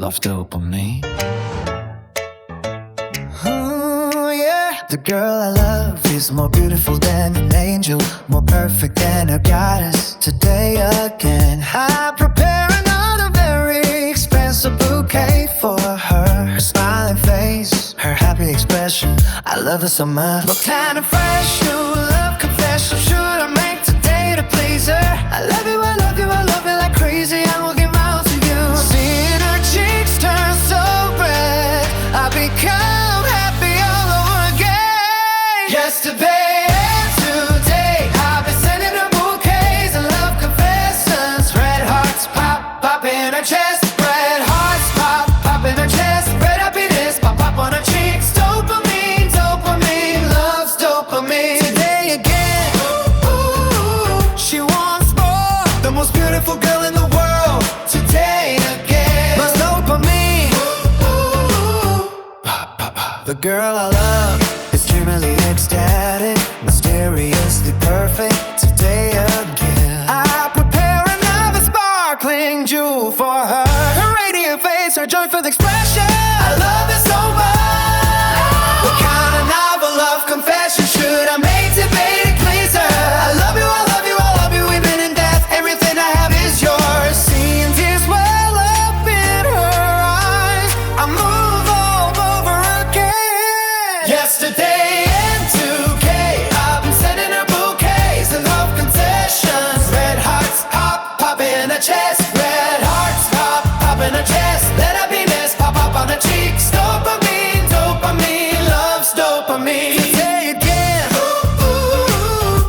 love dopamine. The girl I love is more beautiful than an angel, more perfect than a goddess. Today again, I prepare another very expensive bouquet for her. Her smiling face, her happy expression, I love her so much. What kind of fresh new love confession should I make today to please her? I love you, I love you, I love you like crazy. I will give out to you. Seeing her cheeks turn so red, I become happy all over again. Yesterday and today, I've been sending her bouquets and love confessions. Red hearts pop, pop in her chest. Red hearts pop, pop in her chest. Red happiness pop, pop on her cheeks. Dopamine, dopamine, loves dopamine. Today again, she wants more. The most beautiful girl in the world. Today again, loves dopamine. The girl I love is dreamily ecstatic, mysteriously perfect. Today again, I prepare another sparkling jewel for her. Her radiant face, her joyful expression, I love her so much. What kind of novel love confession should I make today to please her? I love you, I love you, I love you, even in death. Everything I have is yours. Seeing tears well up in her eyes, I move all over again. Yesterday and today, I've been sending her bouquets and love concessions. Red hearts pop, pop in her chest. Red hearts pop, pop in her chest. Let happiness pop up on her cheeks. Dopamine, dopamine, loves dopamine. Today again,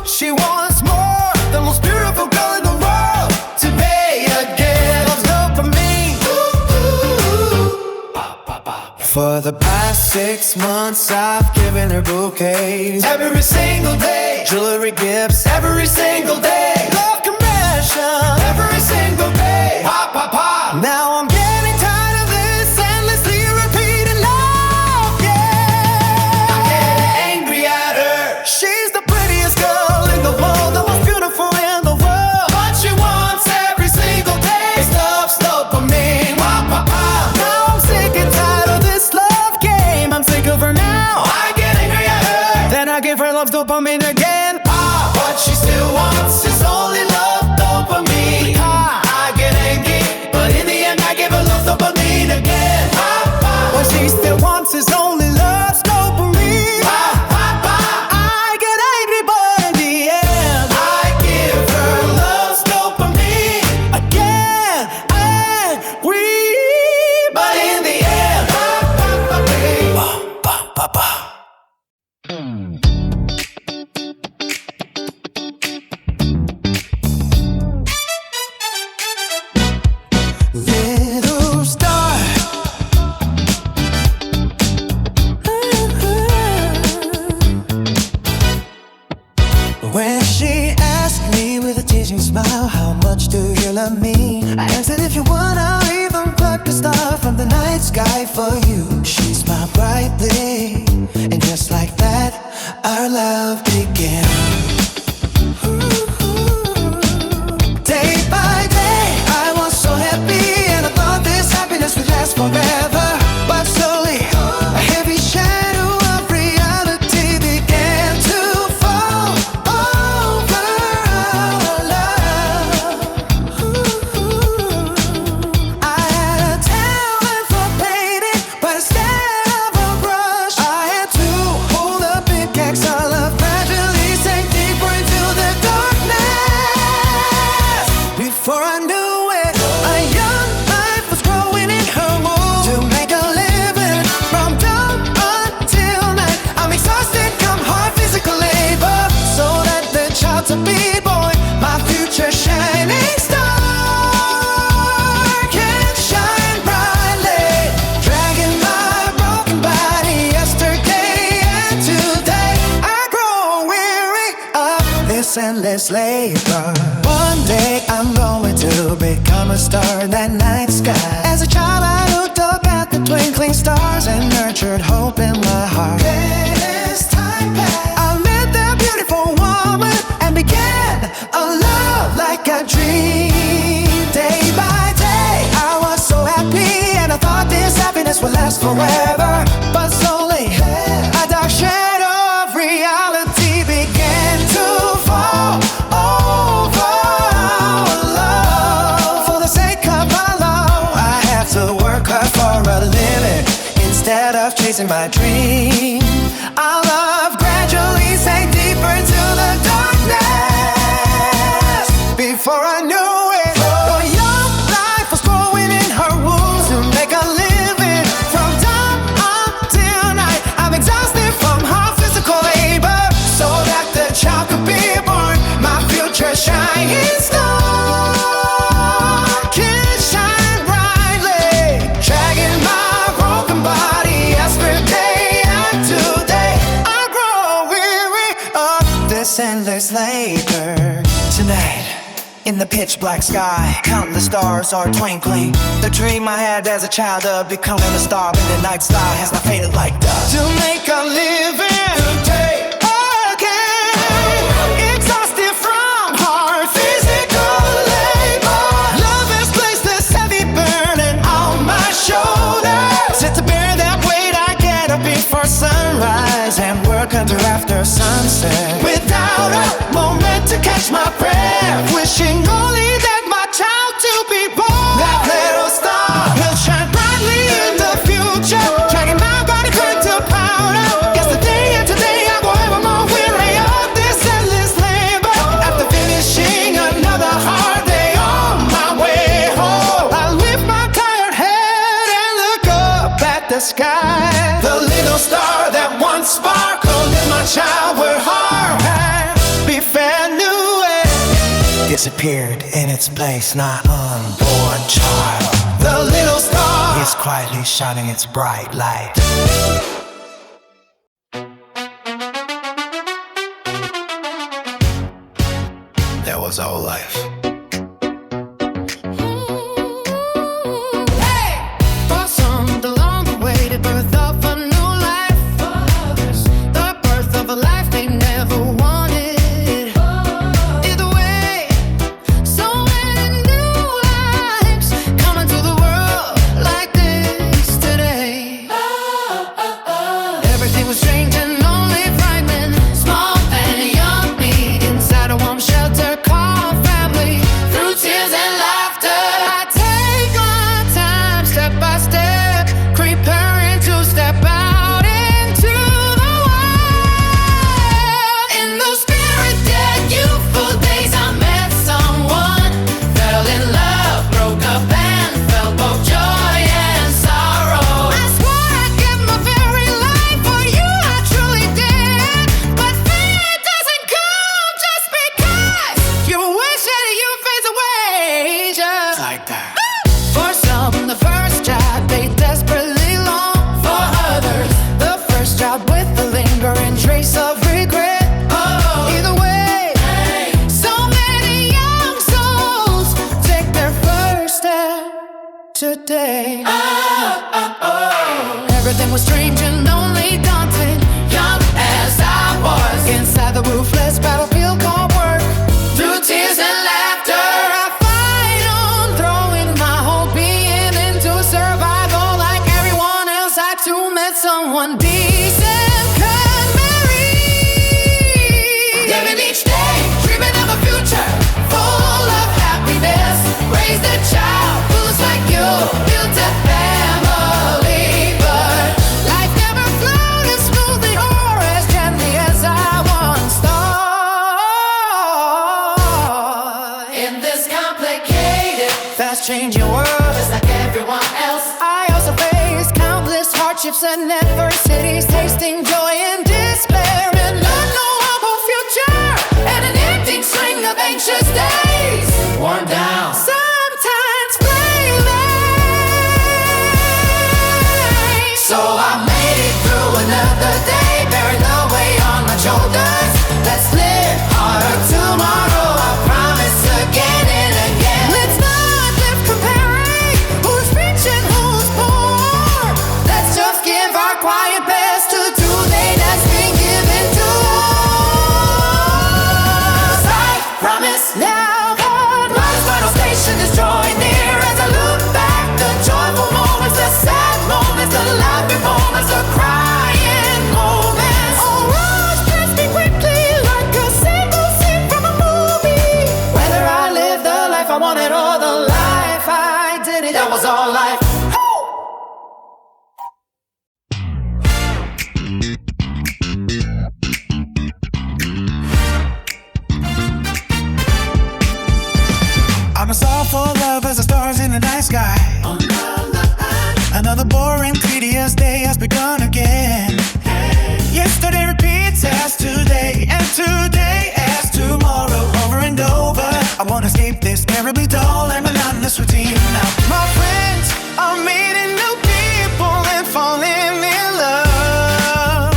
she wants more. The most beautiful girl in the world. Today again, loves dopamine. For the past 6 months, I've given her bouquets every single day. Jewelry gifts every single day. Love confession every single day. Pop, pop, pop. Now I'm getting tired of this endlessly repeating love, yeah. I'm getting angry at her. She's the prettiest girl in the world, the most beautiful in the world. What she wants every single day is love's dopamine. Pop, pop, pop. Now I'm sick and tired of this love game. I'm sick of her now. I get angry at her, then I give her love's dopamine again. Ah, what she still wants is only love dopamine. Ah, I get angry, but in the end I give her love dopamine again. Ah, ah. What she still wants is only love's dopamine. Ah, ah, ah. I get angry, but in the end I give her love's dopamine again. Angry, but in the end, ah, ah, ah, babe. Ba, ba, ba, ba. Little star, when she asked me with a teasing smile, how much do you love me? I answered, if you want, I'll even pluck a star from the night sky for you. She smiled brightly, and just like that, our love began. Day by day, I was so happy, and I thought this happiness would last forever. But slowly, a heavy shadow of reality began to fall over our love. I had a talent for painting, but instead of a brush, I had to hold a pickaxe. Our love gradually sank deeper into the darkness. Before I knew it, a young life was growing in her womb. To make a living from dawn until night, I'm exhausted, come hard physical labor, so that the child to be born, my future shining star, can shine brightly, dragging my broken body yesterday and today. I grow weary of this endless labor. One day I'm going to become a star in that night sky. As a child I looked up at the twinkling stars and nurtured hope in my heart. As time passed, I met that beautiful woman and began a love like a dream. Day by day I was so happy, and I thought left chasing my dream. Our love gradually sank deeper into the darkness. Before I knew it, the young life was growing in her wounds to make a living. From dawn until night, I'm exhausted from hard physical labor, so that the child could be born, my future shining star. Endless labor. Tonight, in the pitch black sky, countless stars are twinkling. The dream I had as a child of becoming a star in the night sky has not faded like dust. To make a living today again, exhausted from hard physical labor. Love has placed this heavy burden on my shoulders. It's to bear that weight, I get up before sunrise and work until after sunset. Without a moment to catch my breath, wishing only that my child to be born. That little star will shine brightly in the future, dragging my body current to powder. Yesterday and today I go ever more weary of this endless labor. After finishing another hard day on my way home, I lift my tired head and look up at the sky. The little star that once sparkled in my childhood heart, disappeared in its place, not unborn child. The little star is quietly shining its bright light. That was our life. Today, everything was strange and only daunting. Young as I was, inside the roofless battlefield called work. Through tears and laughter, I fight on, throwing my whole being into survival. Like everyone else, I too met someone decent, could marry. Living each day, dreaming of a future full of happiness. Raised a child who's like you, built a family, but life never flowed as smoothly or as gently as I once thought. In this complicated, fast-changing world, just like everyone else, I also faced countless hardships and adversities, tasting joy and despair, and no hope future, and an empty string of anxious days, worn down. So I made it through another day, bearing the weight on my shoulders. Let's live harder tomorrow, I promise, again and again. Let's not live comparing who's rich and who's poor. Let's just give our quiet best to today that's been given to us. I promise now that life's final station is drawing near. As I look back, the joyful moments, the sad moments, the laughing moments, the crying moments. Oh, rush past me quickly like a single scene from a movie. Whether I lived the life I wanted or the life I did it, that was all life. stars in the night sky. Another boring, tedious day has begun again. Yesterday repeats as today, and today as tomorrow. Over and over, I wanna escape this terribly dull and monotonous routine. Now my friends are meeting new people and falling in love.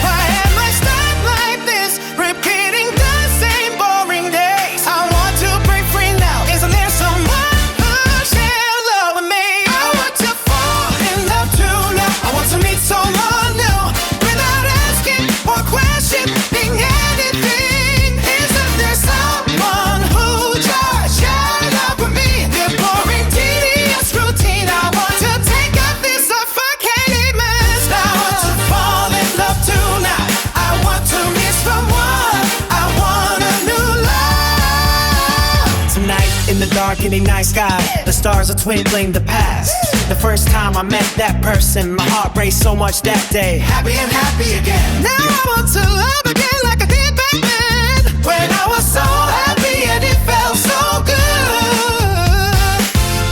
Why am I stuck like this, repeating the same boring days? I want to break free now. Isn't there someone who share love with me? I want to fall in love too now. I want to meet someone new without asking or questioning anything. Isn't there someone who just share love with me? The boring, tedious routine. I want to take up this suffocating mess. I want to fall in love too now. I want to meet someone. I want a new love. Tonight in the dark in the night sky, the stars are twinkling the past. The first time I met that person, my heart raced so much that day. Happy and happy again. Now I want to love again like I did back then, when I was so happy and it felt so good.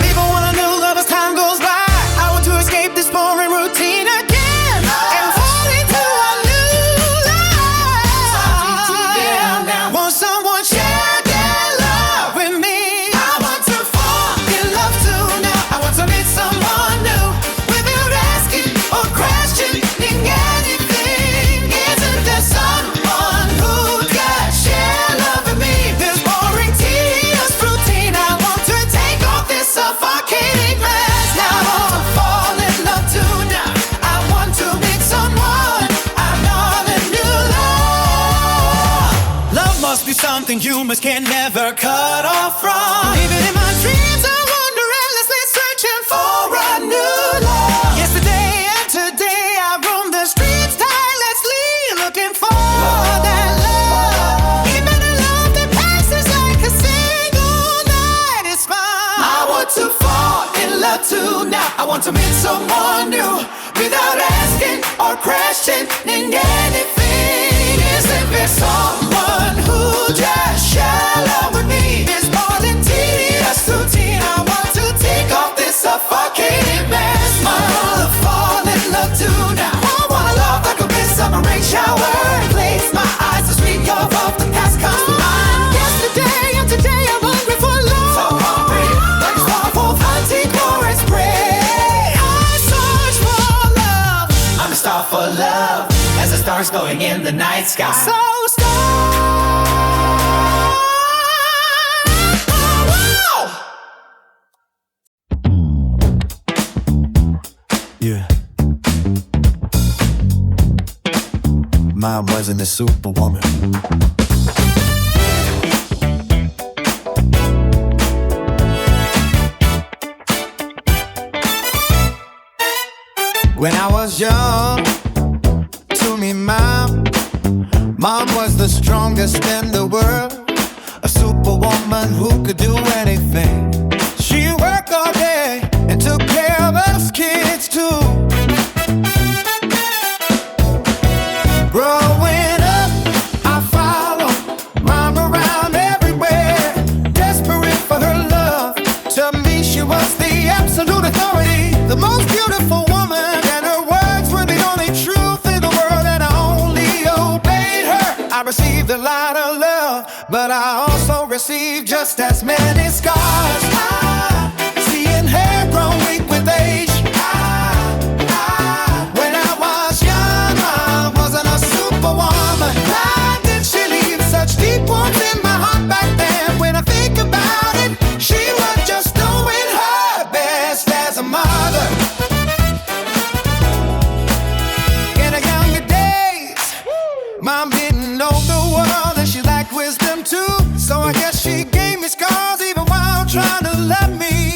People wanna know love as time goes by. I want to escape this boring routine again and fall into a new life. Want someone share their love with me. I want to fall in love too now. I want to meet someone new without asking or questioning anything. Isn't there someone who can share love with me? This boring, tedious routine. I want to take off this suffocating mess. Now I want to fall in love too now. I want to meet someone. I want a new love. Love must be something humans can never cut off from. Even in my dreams, I wander endlessly searching for a new love. Yesterday and today, I roam the streets tirelessly looking for that love. Even a love that passes like a single night is fine. I want to fall in love too now. I want to meet someone new without asking or questioning anything. Isn't there someone who just share love with me? This boring, tedious routine. I want to take off this suffocating mess. I wanna fall in love too now. I wanna love like a midsummer rain shower. Place my eyes to street of the past comes to mind. Yesterday and today I'm hungry for love. So hungry, like a star full hunting for its prey. I search for love. I'm a star for love, as the stars glowing in the night sky. So Yeah. Mine wasn't a superwoman. When I was young, to me, Mom was the strongest in the world. A superwoman who could do anything. She worked all day and took care of us kids too. Growing up, I followed Mom around everywhere, desperate for her love. To me, she was the absolute authority, the most beautiful woman, and her words were the only truth in the world, and I only obeyed her. I received a lot of love, but I also received just as many scars. Seeing hair grown weak with age. When I was young, Mom wasn't a superwoman. Why did she leave such deep wounds in my heart back then? When I think about it, she was just doing her best as a mother. In her younger days, Mom didn't know the world and she lacked wisdom too. So I guess she gave me scars even while trying to love me.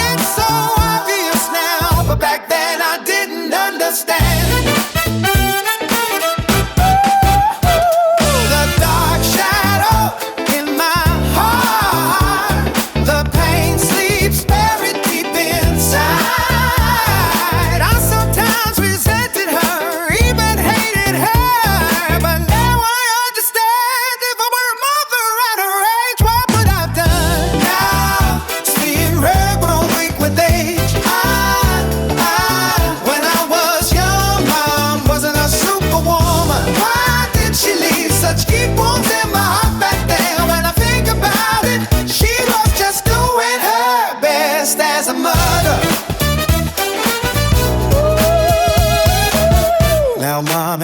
It's so obvious now, but back then I didn't understand. The dark shadow in my heart, the pain sleeps buried deep inside. I sometimes resented her, even hated her, but now I understand. If I were a mother at her age, what would I've done?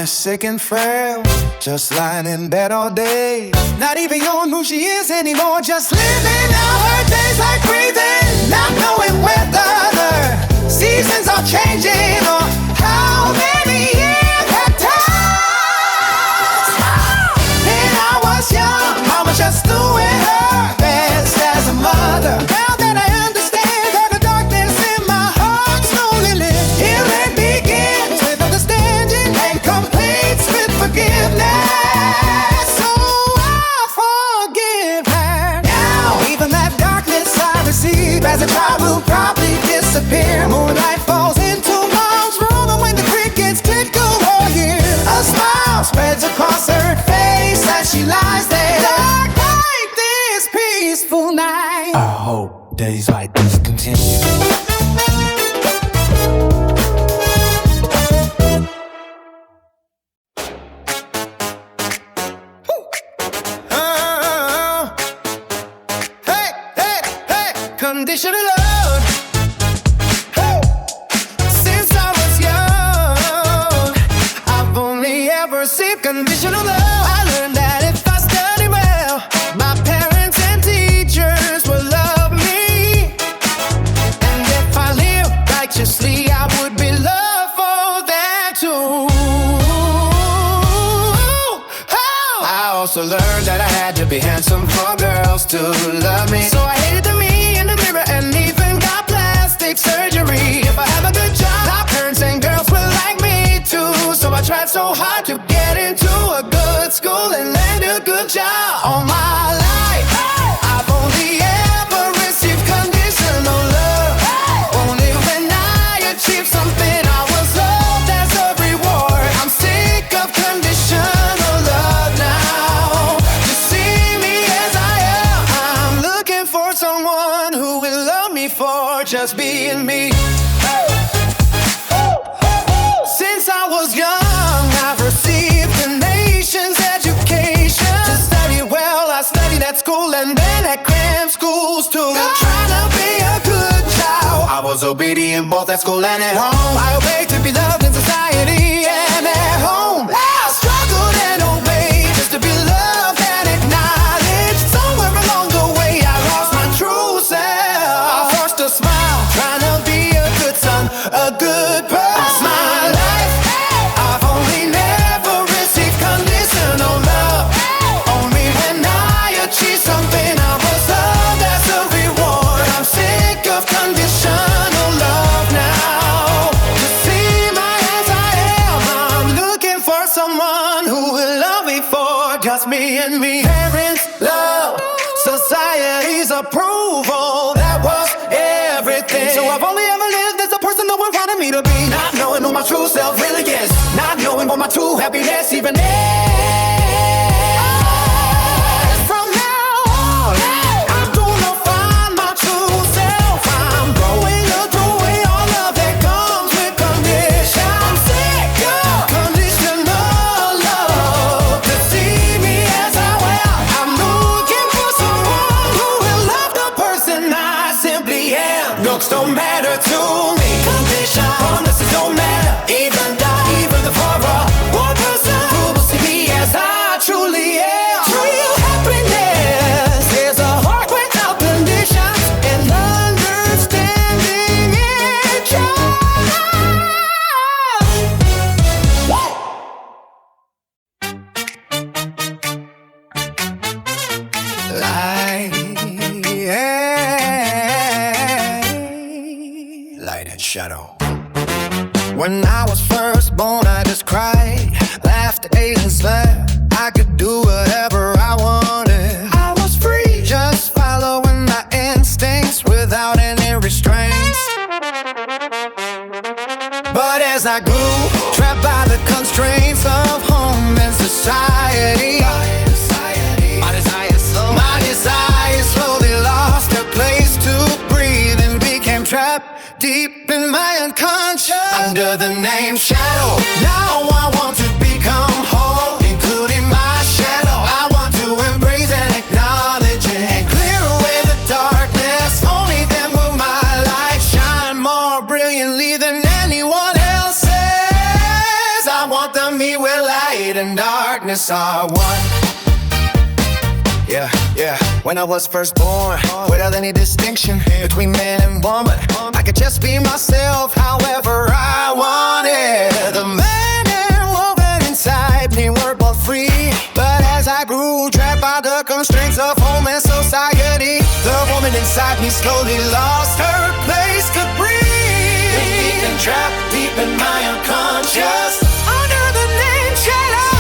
is sick and frail, just lying in bed all day. Not even knowing who she is anymore, just living out her days like breathing, not knowing whether the seasons are changing or how many years have passed. When I was young, mama just doing her best as a mother. Now that I understand that the darkness in my heart slowly lifts, healing begins with understanding and completes with forgiveness. So I forgive her now. Even that darkness I receive as a child will probably disappear. Moonlight falls into mom's room, and when the crickets tickle her ear, a smile spreads across her face as she lies there. Dark night, this peaceful night. I hope days like this continue. Conditional love. Hey. Since I was young, I've only ever received conditional love. I learned that if I study well, my parents and teachers will love me. And if I live righteously, I would be loved for that too. Oh. I also learned that I had to be handsome for girls to love me. So I hated the me in the mirror and even got plastic surgery. If I have a good job, my parents and girls will like me too. So I tried so hard to get into a good school and land a good job. All my life, I've only ever received conditional love. Only when I achieved something, I was loved as a reward. I'm sick of conditional love now. Just see me as I am. I'm looking for someone who will love me for just being me. Since I was young, I've received the nation's education. To study well, I studied at school and then at cram schools too. Trying to be a good child, I was obedient both at school and at home. I obeyed to be loved in society and at home. I struggled and obeyed just to be loved and acknowledged. Somewhere along the way, I lost my true self. I forced a smile, trying to be a good son, a good person. My life, I've only never received conditional love. Only when I achieved something, I was loved as a reward. I'm sick of conditional love now. To see my as I am, I'm looking for someone who will love me for just me and me. Parents, love, society's approval, that was everything. So I've only ever lived as a person no one wanted me to be. Not knowing who my true self really is, not knowing what my true happiness even is. From now on, I'm gonna find my true self. I'm going to throw away all of that comes with condition. I'm sick of conditional love. To see me as I am, I'm looking for someone who will love the person I simply am. Looks don't matter to me. Condition, promises don't matter. Even die, even the horror. One person who will see me as I truly am. True happiness is a heart without conditions and understanding each other. Light and shadow. When I was first born, I just cried, laughed, ate and slept. I could do whatever I wanted. I was free, just following my instincts without any restraints. But as I grew, trapped by the constraints of home and society, my desires slowly lost their place to breathe and became trapped deep in my unconscious. Under the name shadow, now I want to become whole, including my shadow. I want to embrace and acknowledge it and clear away the darkness. Only then will my light shine more brilliantly than anyone else's. I want the me where darkness are one. Yeah, yeah. When I was first born, without any distinction between man and woman, I could just be myself however I wanted. The man and woman inside me were both free, but as I grew trapped by the constraints of home and society, the woman inside me slowly lost her place to breathe. Deep and trapped deep in my unconscious, under the name shadow.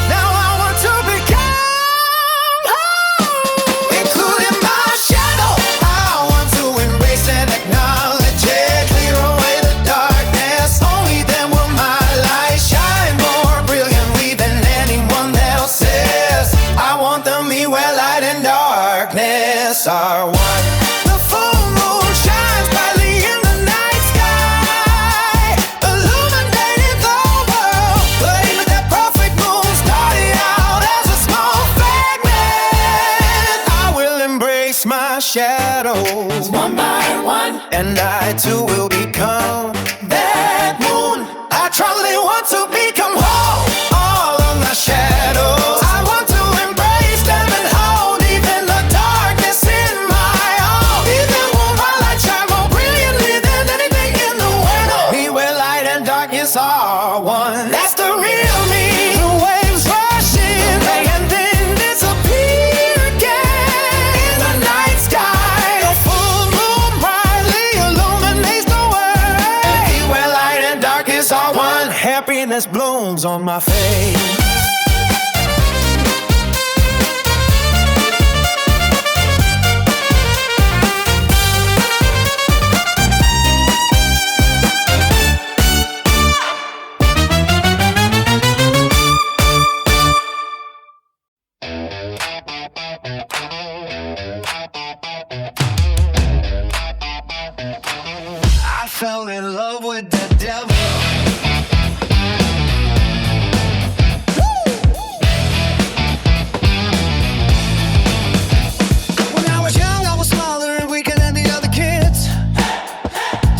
Now I want to become whole, including my shadow. I want to embrace and acknowledge it, clear away the darkness. Only then will my light shine more brilliantly than anyone else's. I want the me where light and darkness are one. The full moon shines brightly in the night sky, illuminating the world. But even that perfect moon started out as a small fragment. I will embrace my shadows one by one, and I too will become that moon. I truly want to become whole, all of my shadows. I want to embrace them and hold even the darkness in my own. Even when my light shine more brilliantly than anything in the world. Me where light and darkness are one. That's the real me. The waves rush in and then disappear again in the night sky. The full moon brightly illuminates the world. Me where light and darkness are one. Happiness blooms on my face. I fell in love with the devil. When I was young, I was smaller and weaker than the other kids,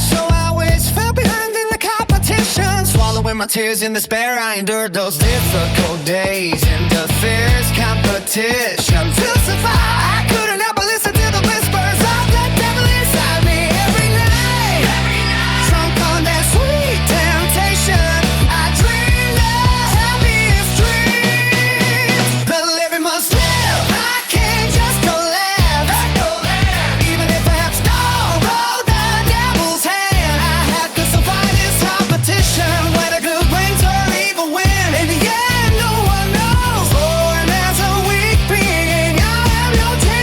so I always fell behind in the competition. Swallowing my tears in despair, I endured those difficult days in the fierce competition. To survive, I couldn't help but listen to the whispers of the devil inside me every night. Drunk on that sweet temptation, I dreamed the happiest dreams. But living must live, I can't just collapse. Even if I have stone rolled the devil's hand, I had to survive this competition. Whether good wins or evil win, in the end no one knows. Born as a weak being, I have no chance.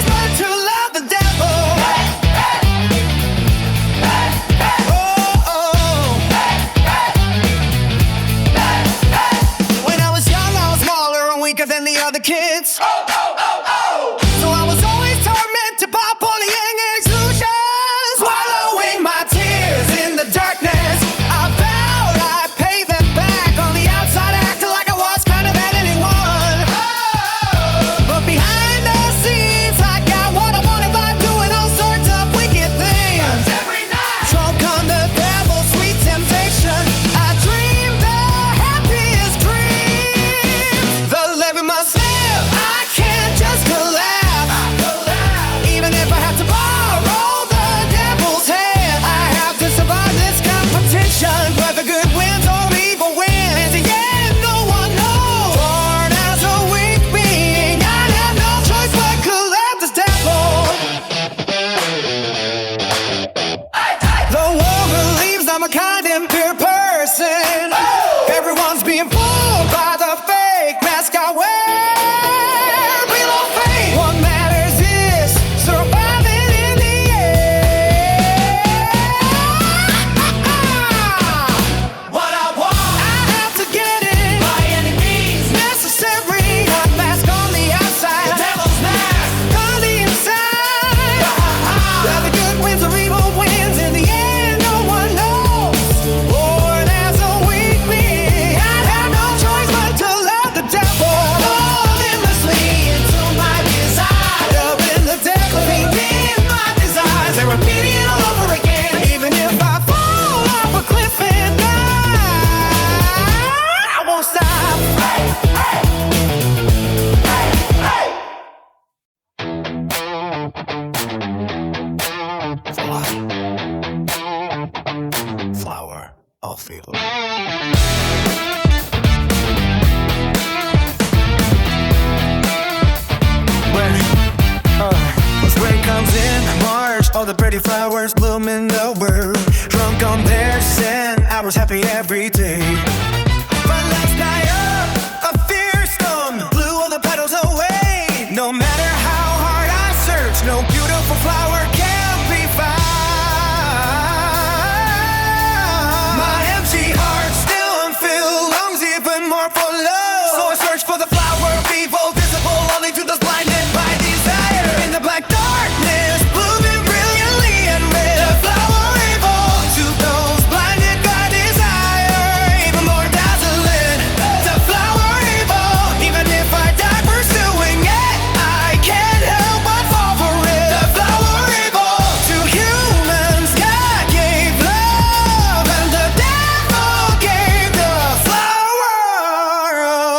All the pretty flowers bloom in the world. Drunk on their scent, I was happy every day. But last night a fierce storm blew all the petals away. No matter how hard I search, no beautiful flower can be found. My empty heart still unfilled, longs even more for love. So I search for the flower of evil, visible only to those blinded by desire. In the black darkness, blooming brilliantly and red, the flower evil to those blinded by desire, even more dazzling. The flower evil, even if I die pursuing it, I can't help but fall for it. The flower evil, to humans God gave love, and the devil gave the flower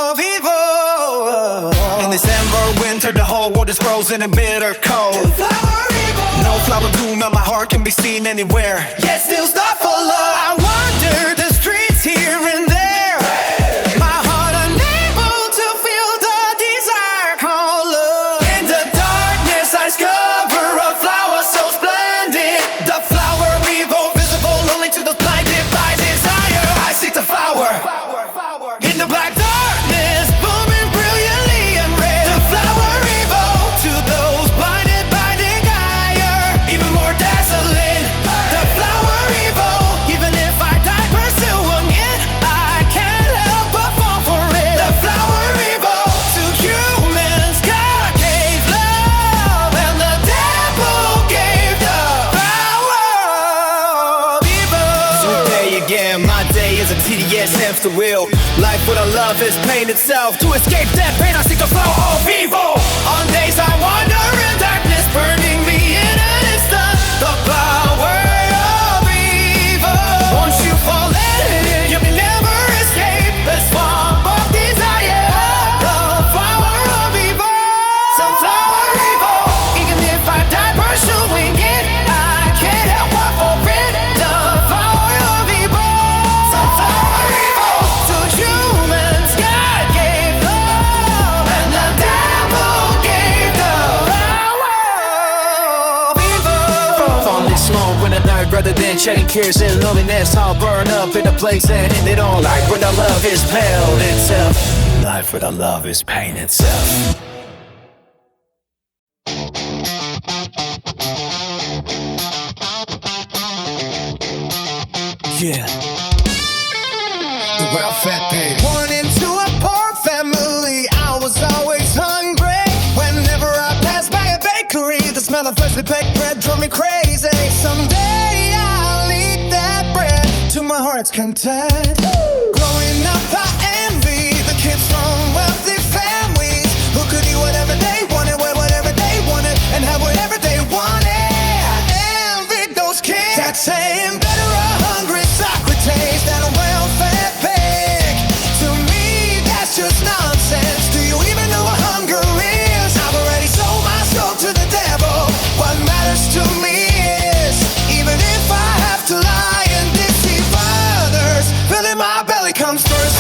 of evil. In December, winter, the whole world is frozen and bitter cold. No flower bloom on my heart can be seen anywhere, yet still stop for love. I wander the streets here and there, my heart unable to feel the desire called love. In the darkness I discover a flower so splendid, the flower evil, visible only to those blinded by desire. I seek the flower in the black darkness, blooming brilliantly and red. The flower evil to those blinded by desire, even more dazzling. The flower evil, even if I die pursuing it, I can't help but fall for it. The flower evil, to humans God gave love, and the devil gave the flower of evil. So there again, my day is a tedious hamster wheel. Life without love is pain itself. To escape that pain, I seek the flower of evil. On days I wander in darkness, burning me in an instant. The flower of evil. Once you fall in it, you can never escape the swamp of desire. The flower of evil. Some flower evil. Even if I die pursuing it, I can't help but forbid the flower of evil. Some flower evil. To humans God gave love, and the devil gave the flower of evil. Falling slow in the night rather than shedding tears and loneliness. I'll burn up in a place and end it all. Life without love is pain itself. Life without love is pain itself. Yeah. The welfare page. Born into a poor family, I was always hungry. Whenever I passed by a bakery, the smell of freshly baked bread drove me crazy. Someday I'll eat that bread to my heart's content. Growing up I envy the kids from wealthy families who could eat whatever they wanted, wear whatever they wanted, and have whatever they wanted. I envy those kids that saying better a hungry Socrates than a welfare pig. To me, that's just nonsense. Do you even know what hunger is? I've already sold my soul to the devil. What matters to me is, even if I have to lie and deceive others, filling my belly comes first.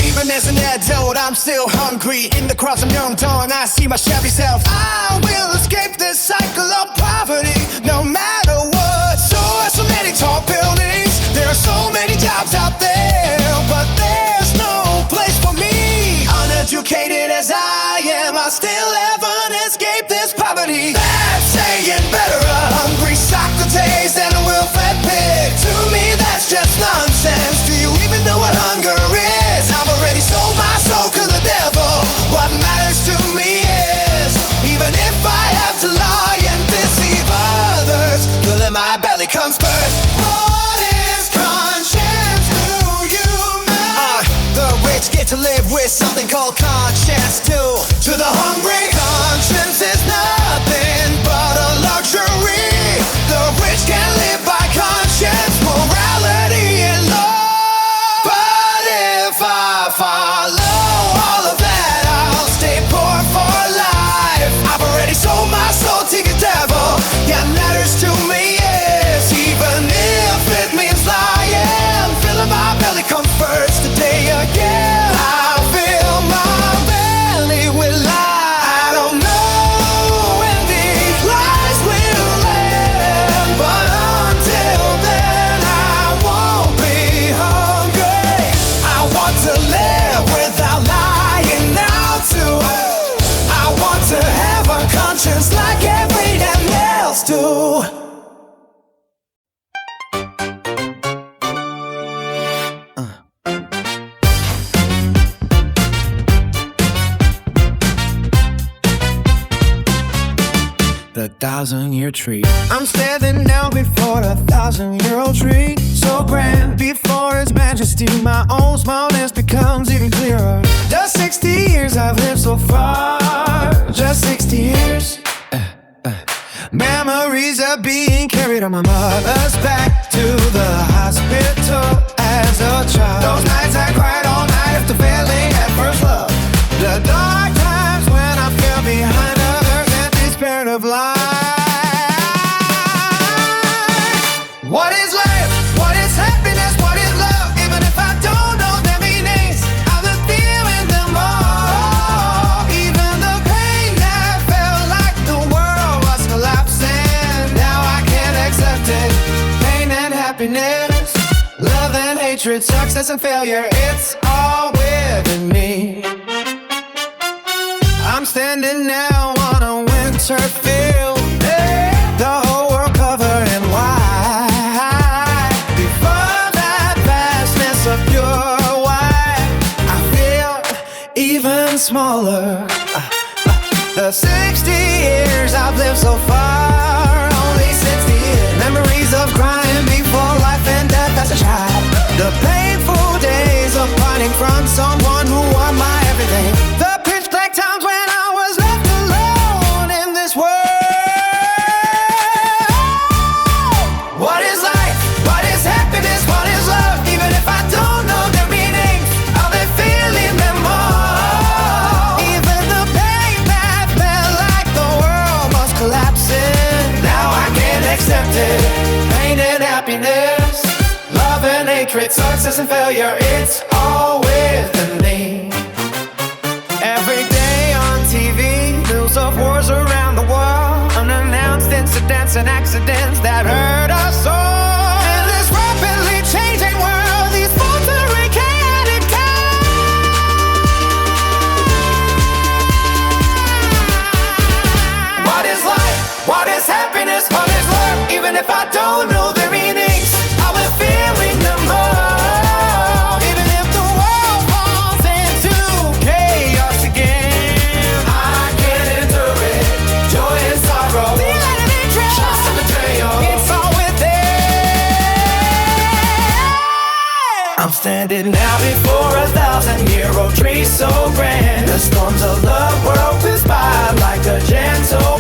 Even as an adult, I'm still hungry. In the cross of young dawn, I see my shabby self. I will escape this cycle of poverty, no matter what. So many tall buildings, there are so many jobs out there, but there's no place for me. Uneducated as I am, I still haven't escaped this poverty. That's saying better a hungry Socrates than a well-fed pig. To me, that's just nonsense. Do you even know what hunger is? I've already sold my soul to the devil. What matters to me is, even if I have to lie and deceive others, filling my belly comes first. What is conscience to you, man? The rich get to live with something called conscience too. To the hungry, conscience is nothing but a luxury. The rich can live by conscience, morality, and law. But if I follow all of that, I'll stay poor for life. I've already sold my soul to the devil. Yeah, matters to me is, even if it means lying, filling my belly comes first today again. 1,000-year tree. I'm standing now before a 1,000-year-old tree, so grand before His Majesty. My own smallness becomes even clearer. Just 60 years I've lived so far. Just 60 years. Memories are being carried on my mother's back to the hospital as a child. Those nights I cried all night after failing at first love. The dark times when I fell behind others and despaired of life. What is life? What is happiness? What is love? Even if I don't know their meanings, I've been feeling them all. Even the pain that felt like the world was collapsing, now I can't accept it. Pain and happiness, love and hatred, success and failure, it's all within me. I'm standing now on a winter field, the whole world covered in white. Before that vastness of pure white, I feel even smaller. The 60 years I've lived so far, only 60 years. Memories of crying before life and death as a child. The painful days of parting from someone who was my everything. The pitch black times when I was left alone in this world. What is life? What is happiness? What is love? Even if I don't know their meanings, I'll be feeling them all. Even the pain that felt like the world was collapsing, now I can't accept it. Pain and happiness, love and hatred, success and failure, it's all within me. Every day on TV, news of wars around the world, unannounced incidents and accidents that hurt us all. In this rapidly changing world, these faltering chaotic times. What is life? What is happiness? What is love? Even if I don't know their meanings, I'll be feeling them all. Even if the world falls into chaos again, I can endure it. Joy and sorrow, trust and betrayal, it's all within. I'm standing now before a 1,000-year-old tree so grand. The storms of the world whisper by like a gentle